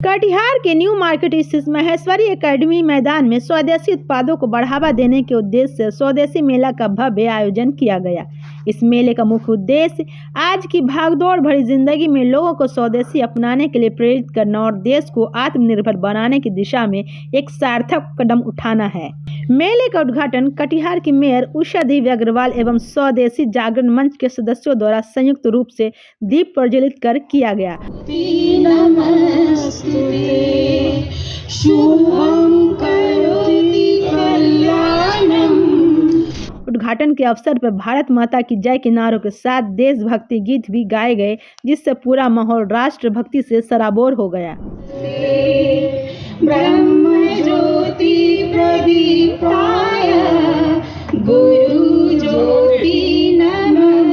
कटिहार के new market स्थित Maheshwari academy मैदान में स्वदेशी उत्पादों को बढ़ावा देने के उद्देश्य से स्वदेशी मेला का भव्य आयोजन किया गया। इस मेले का मुख्य उद्देश्य आज की भागदौड़ भरी जिंदगी में लोगों को स्वदेशी अपनाने के लिए प्रेरित करना और देश को आत्मनिर्भर बनाने की दिशा में एक सार्थक कदम उठाना है। मेले का उद्घाटन कटिहार की मेयर उषा देवी अग्रवाल एवं स्वदेशी जागरण मंच के सदस्यों द्वारा संयुक्त रूप से दीप प्रज्वलित कर किया गया। उद्घाटन के अवसर पर भारत माता की जय के नारों के साथ देशभक्ति गीत भी गाए गए, जिससे पूरा माहौल राष्ट्रभक्ति से सराबोर हो गया। ब्रह्म ज्योति प्रदीपाय गुरु ज्योति नमस्ते।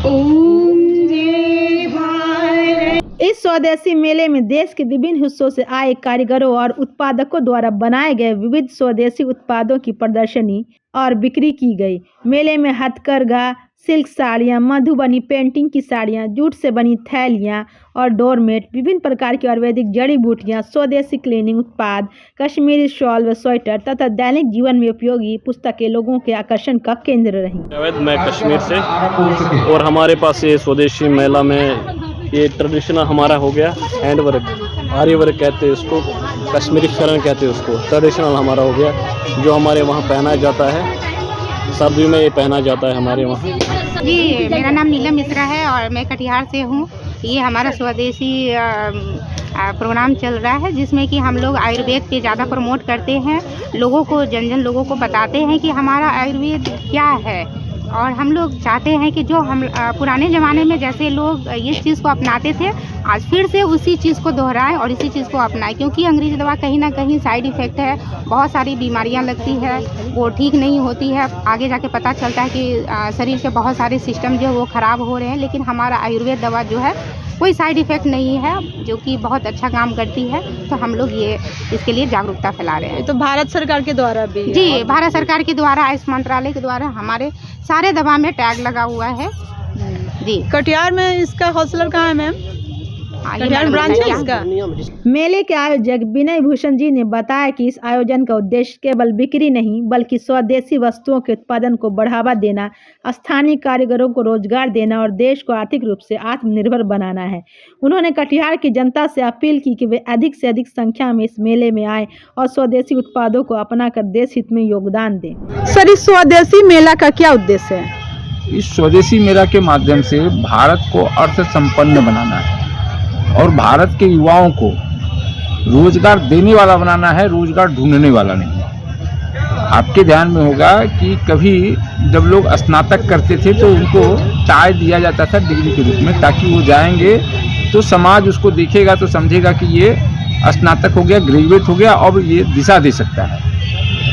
ओम जय भारत। इस स्वदेशी मेले में देश के विभिन्न हिस्सों से आए कारीगरों और उत्पादकों द्वारा बनाए गए विविध स्वदेशी उत्पादों की प्रदर्शनी और बिक्री की गई। मेले में हथकरघा, सिल्क साड़ियाँ, मधुबनी पेंटिंग की साड़ियाँ, जूट से बनी थैलियाँ और डोरमेट, विभिन्न प्रकार की आयुर्वेदिक जड़ी बूटियाँ, स्वदेशी क्लीनिंग उत्पाद, कश्मीरी शॉल व स्वेटर तथा दैनिक जीवन में उपयोगी पुस्तकें लोगों के आकर्षण का केंद्र रहीं। मैं कश्मीर से और हमारे पास ये स्वदेशी मेला में ये ट्रेडिशनल हमारा हो गया हैंड वर्क, आरी वर्क कहते हैं उसको, कश्मीरी शरण कहते हैं उसको, ट्रेडिशनल हमारा हो गया जो हमारे वहाँ पहना जाता है। सर्दियों में ये पहना जाता है हमारे वहाँ। जी, मेरा नाम नीलम मिश्रा है और मैं कटिहार से हूँ। ये हमारा स्वदेशी प्रोग्राम चल रहा है जिसमें कि हम लोग आयुर्वेद पे ज़्यादा प्रमोट करते हैं, लोगों को जन लोगों को बताते हैं कि हमारा आयुर्वेद क्या है। और हम लोग चाहते हैं कि जो हम पुराने ज़माने में जैसे लोग इस चीज़ को अपनाते थे, आज फिर से उसी चीज़ को दोहराएं और इसी चीज़ को अपनाएं, क्योंकि अंग्रेज़ी दवा कहीं ना कहीं साइड इफ़ेक्ट है, बहुत सारी बीमारियां लगती है, वो ठीक नहीं होती है। आगे जाके पता चलता है कि शरीर के बहुत सारे सिस्टम जो वो ख़राब हो रहे हैं, लेकिन हमारा आयुर्वेद दवा जो है कोई साइड इफ़ेक्ट नहीं है, जो कि बहुत अच्छा काम करती है। तो हम लोग ये इसके लिए जागरूकता फैला रहे हैं। तो भारत सरकार के द्वारा भी जी, भारत सरकार के द्वारा, आयुष मंत्रालय के द्वारा हमारे सारे दवा में टैग लगा हुआ है। जी, कटिहार में इसका होलसेलर कहाँ है मैम? कटिहार ब्रांच है इसका। मेले के आयोजक विनय भूषण जी ने बताया कि इस आयोजन का उद्देश्य केवल बिक्री नहीं बल्कि स्वदेशी वस्तुओं के उत्पादन को बढ़ावा देना, स्थानीय कारीगरों को रोजगार देना और देश को आर्थिक रूप से आत्मनिर्भर बनाना है। उन्होंने कटिहार की जनता से अपील की कि वे अधिक से अधिक संख्या में इस मेले में आए और स्वदेशी उत्पादों को अपनाकर देश हित में योगदान दें। सर, इस स्वदेशी मेला का क्या उद्देश्य है? इस स्वदेशी मेला के माध्यम से भारत को अर्थ संपन्न बनाना है और भारत के युवाओं को रोजगार देने वाला बनाना है, रोजगार ढूंढने वाला नहीं। आपके ध्यान में होगा कि कभी जब लोग स्नातक करते थे तो उनको चाय दिया जाता था डिग्री के रूप में, ताकि वो जाएंगे तो समाज उसको देखेगा तो समझेगा कि ये स्नातक हो गया, ग्रेजुएट हो गया, और ये दिशा दे सकता है।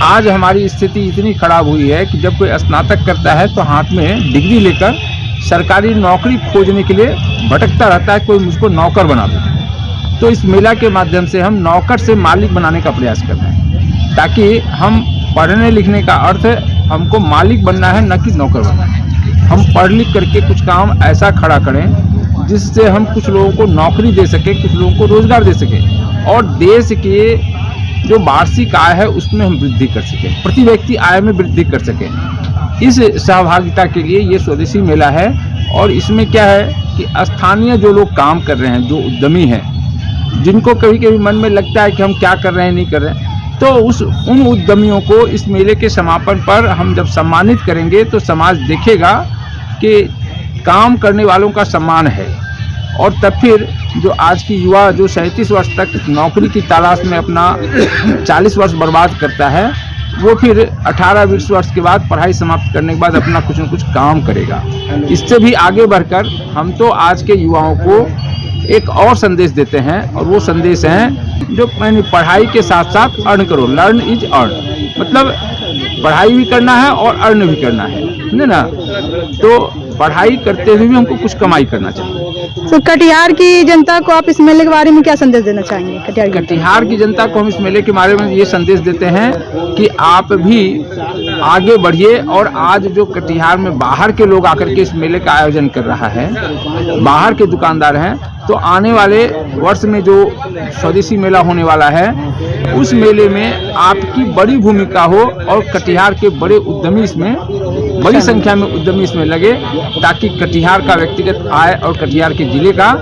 आज हमारी स्थिति इतनी खराब हुई है कि जब कोई स्नातक करता है तो हाथ में डिग्री लेकर सरकारी नौकरी खोजने के लिए भटकता रहता है, कोई मुझको नौकर बना दे। तो इस मेला के माध्यम से हम नौकर से मालिक बनाने का प्रयास कर रहे हैं, ताकि हम पढ़ने लिखने का अर्थ हमको मालिक बनना है, न कि नौकर बनना है। हम पढ़ लिख करके कुछ काम ऐसा खड़ा करें जिससे हम कुछ लोगों को नौकरी दे सकें, कुछ लोगों को रोजगार दे सकें और देश के जो वार्षिक आय है उसमें हम वृद्धि कर सकें, प्रति व्यक्ति आय में वृद्धि कर सकें। इस सहभागिता के लिए ये स्वदेशी मेला है। और इसमें क्या है कि स्थानीय जो लोग काम कर रहे हैं, जो उद्यमी हैं, जिनको कभी कभी मन में लगता है कि हम क्या कर रहे हैं नहीं कर रहे हैं, तो उन उद्यमियों को इस मेले के समापन पर हम जब सम्मानित करेंगे तो समाज देखेगा कि काम करने वालों का सम्मान है। और तब फिर जो आज की युवा जो 37 वर्ष तक नौकरी की तलाश में अपना 40 वर्ष बर्बाद करता है, वो फिर 18-20 वर्ष के बाद पढ़ाई समाप्त करने के बाद अपना कुछ न कुछ काम करेगा। इससे भी आगे बढ़कर हम तो आज के युवाओं को एक और संदेश देते हैं, और वो संदेश है जो मैंने पढ़ाई के साथ साथ अर्न करो, लर्न इज अर्न, मतलब पढ़ाई भी करना है और अर्न भी करना है, समझे ना। तो पढ़ाई करते हुए भी हमको कुछ कमाई करना चाहिए। तो कटिहार की जनता को आप इस मेले के बारे में क्या संदेश देना चाहेंगे? कटिहार की जनता को हम इस मेले के बारे में ये संदेश देते हैं कि आप भी आगे बढ़िए। और आज जो कटिहार में बाहर के लोग आकर के इस मेले का आयोजन कर रहा है, बाहर के दुकानदार हैं, तो आने वाले वर्ष में जो स्वदेशी मेला होने वाला है उस मेले में आपकी बड़ी भूमिका हो और कटिहार के बड़े उद्यमी इसमें, बड़ी संख्या में उद्यमी इसमें लगे, ताकि कटिहार का व्यक्तिगत आय और कटिहार के जिले का